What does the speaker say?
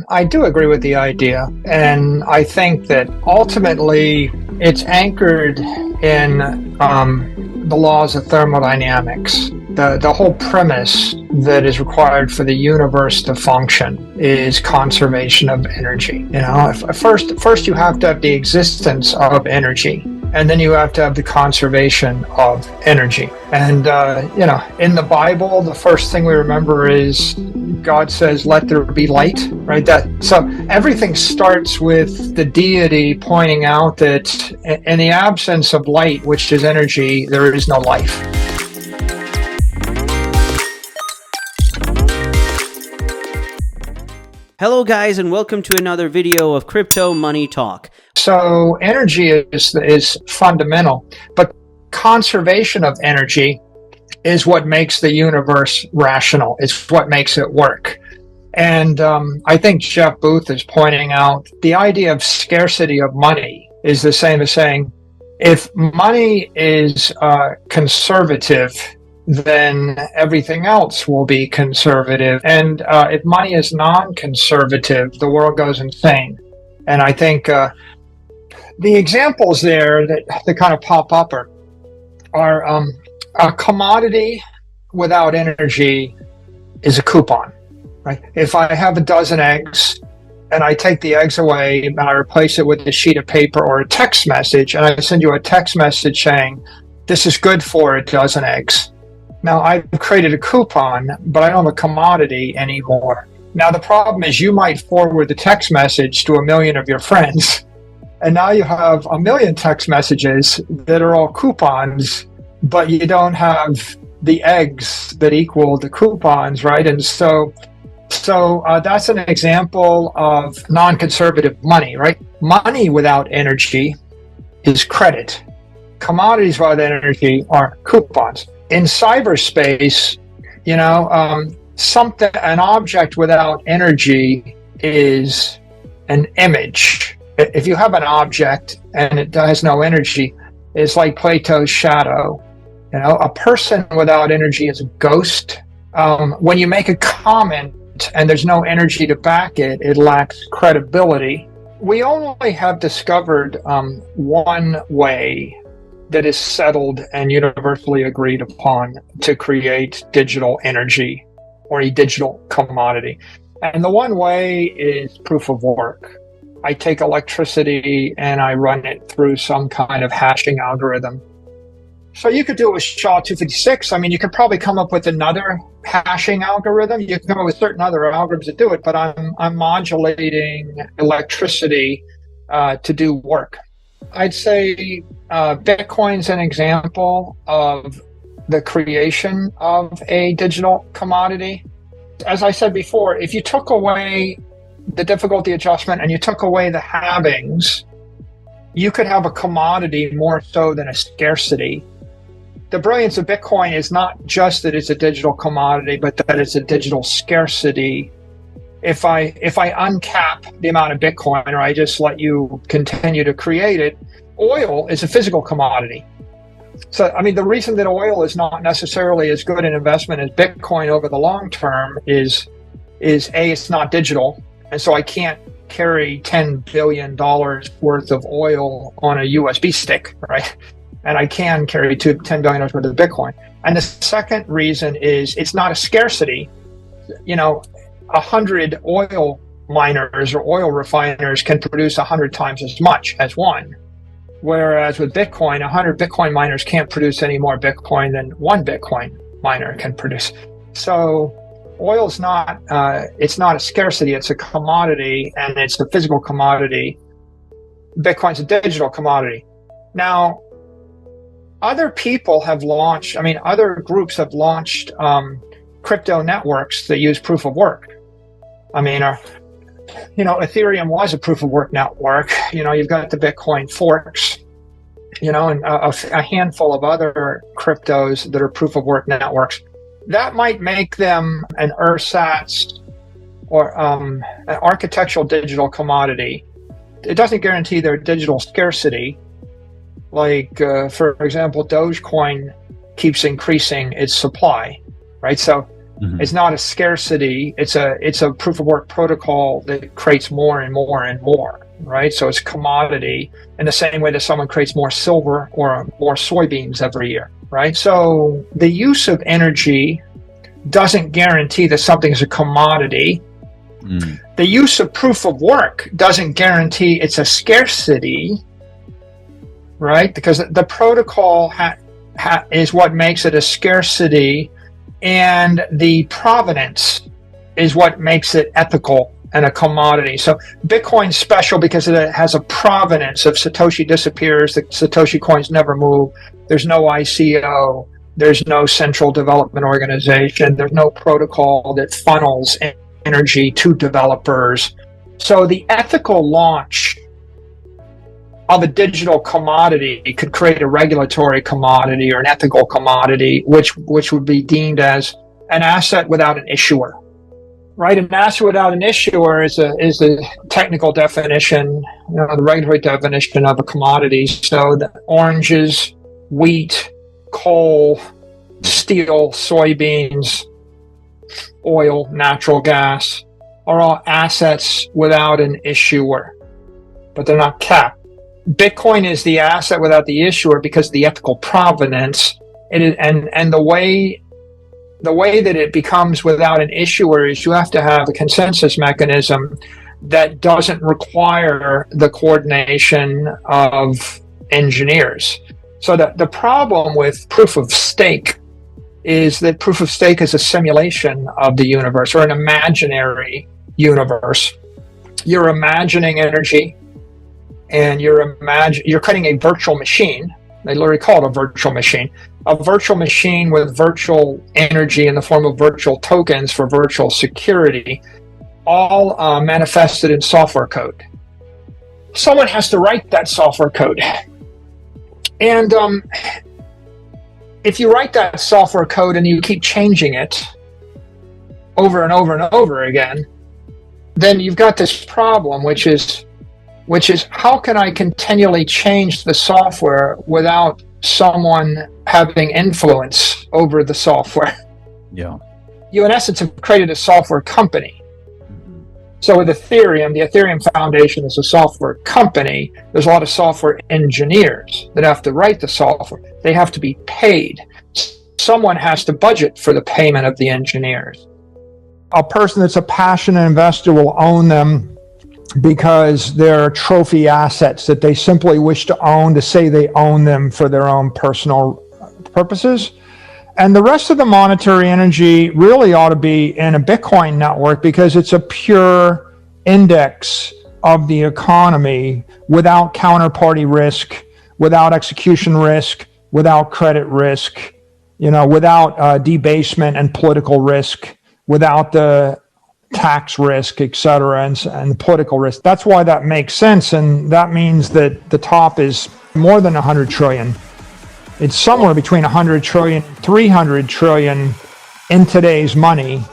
I do agree with the idea, and I think that ultimately it's anchored in the laws of thermodynamics. The whole premise that is required for the universe to function is conservation of energy. First you have to have the existence of energy, and then you have to have the conservation of energy. And in the Bible, the first thing we remember is God says, "Let there be light," right? So everything starts with the deity pointing out that in the absence of light, which is energy, there is no life. Hello guys, and welcome to another video of Crypto Money Talk. So energy is fundamental, but conservation of energy is what makes the universe rational. It's what makes it work. And I think Jeff Booth is pointing out the idea of scarcity of money is the same as saying, if money is conservative, then everything else will be conservative. And if money is non-conservative, the world goes insane. And I think the examples there that kind of pop up are a commodity without energy is a coupon, right? If I have a dozen eggs and I take the eggs away and I replace it with a sheet of paper or a text message, and I send you a text message saying, "This is good for a dozen eggs." Now, I've created a coupon, but I don't have a commodity anymore. Now, the problem is you might forward the text message to 1 million of your friends, and now you have 1 million text messages that are all coupons, but you don't have the eggs that equal the coupons, right? And so that's an example of non-conservative money, right? Money without energy is credit. Commodities without energy are coupons. In cyberspace, an object without energy is an image. If you have an object and it has no energy, it's like Plato's shadow. A person without energy is a ghost. When you make a comment and there's no energy to back it, it lacks credibility. We only have discovered one way that is settled and universally agreed upon to create digital energy or a digital commodity. And the one way is proof of work. I take electricity and I run it through some kind of hashing algorithm. So you could do it with SHA-256. I mean, you could probably come up with another hashing algorithm. You can come up with certain other algorithms that do it, but I'm modulating electricity to do work. I'd say Bitcoin's an example of the creation of a digital commodity. As I said before, if you took away the difficulty adjustment and you took away the halvings, you could have a commodity more so than a scarcity. The brilliance of Bitcoin is not just that it's a digital commodity, but that it's a digital scarcity. If I uncap the amount of Bitcoin, or I just let you continue to create it, oil is a physical commodity. So, I mean, the reason that oil is not necessarily as good an investment as Bitcoin over the long term is it's not digital. And so I can't carry $10 billion worth of oil on a USB stick, right? And I can carry $10 billion worth of Bitcoin. And the second reason is it's not a scarcity. 100 oil miners or oil refiners can produce 100 times as much as one. Whereas with Bitcoin, 100 Bitcoin miners can't produce any more Bitcoin than one Bitcoin miner can produce. So oil's not, it's not a scarcity, it's a commodity, and it's a physical commodity. Bitcoin's a digital commodity. Now, other people have launched, other groups have launched crypto networks that use proof of work. Ethereum was a proof of work network. You've got the Bitcoin forks, and a handful of other cryptos that are proof of work networks. That might make them an ersatz or an architectural digital commodity. It doesn't guarantee their digital scarcity. Like, for example, Dogecoin keeps increasing its supply, right? So Mm-hmm. It's not a scarcity. It's a proof of work protocol that creates more and more and more, right? So it's a commodity in the same way that someone creates more silver or more soybeans every year, right? So the use of energy doesn't guarantee that something is a commodity. Mm. The use of proof of work doesn't guarantee it's a scarcity, right? Because the protocol is what makes it a scarcity, and the provenance is what makes it ethical and a commodity. So Bitcoin's special because it has a provenance. If Satoshi disappears, the Satoshi coins never move. There's no ICO. There's no central development organization. There's no protocol that funnels energy to developers. So the ethical launch of a digital commodity could create a regulatory commodity or an ethical commodity, which would be deemed as an asset without an issuer, right? An asset without an issuer is the technical definition, the regulatory definition of a commodity. So the oranges, wheat, coal, steel, soybeans, oil, natural gas are all assets without an issuer, but they're not capped. Bitcoin is the asset without the issuer because of the ethical provenance. And the way that it becomes without an issuer is you have to have a consensus mechanism that doesn't require the coordination of engineers. So the problem with proof of stake is that proof of stake is a simulation of the universe, or an imaginary universe. You're imagining energy, and you're creating a virtual machine. They literally call it a virtual machine with virtual energy in the form of virtual tokens for virtual security, all manifested in software code. Someone has to write that software code. And if you write that software code and you keep changing it over and over and over again, then you've got this problem, which is how can I continually change the software without someone having influence over the software? Yeah. You, in essence, have created a software company. So with Ethereum, the Ethereum Foundation is a software company. There's a lot of software engineers that have to write the software. They have to be paid. Someone has to budget for the payment of the engineers. A person that's a passionate investor will own them because they're trophy assets that they simply wish to own, to say they own them for their own personal purposes. And the rest of the monetary energy really ought to be in a Bitcoin network because it's a pure index of the economy without counterparty risk, without execution risk, without credit risk, without debasement and political risk, without the tax risk, et cetera, and political risk. That's why that makes sense. And that means that the top is more than 100 trillion. It's somewhere between 100 trillion, 300 trillion in today's money.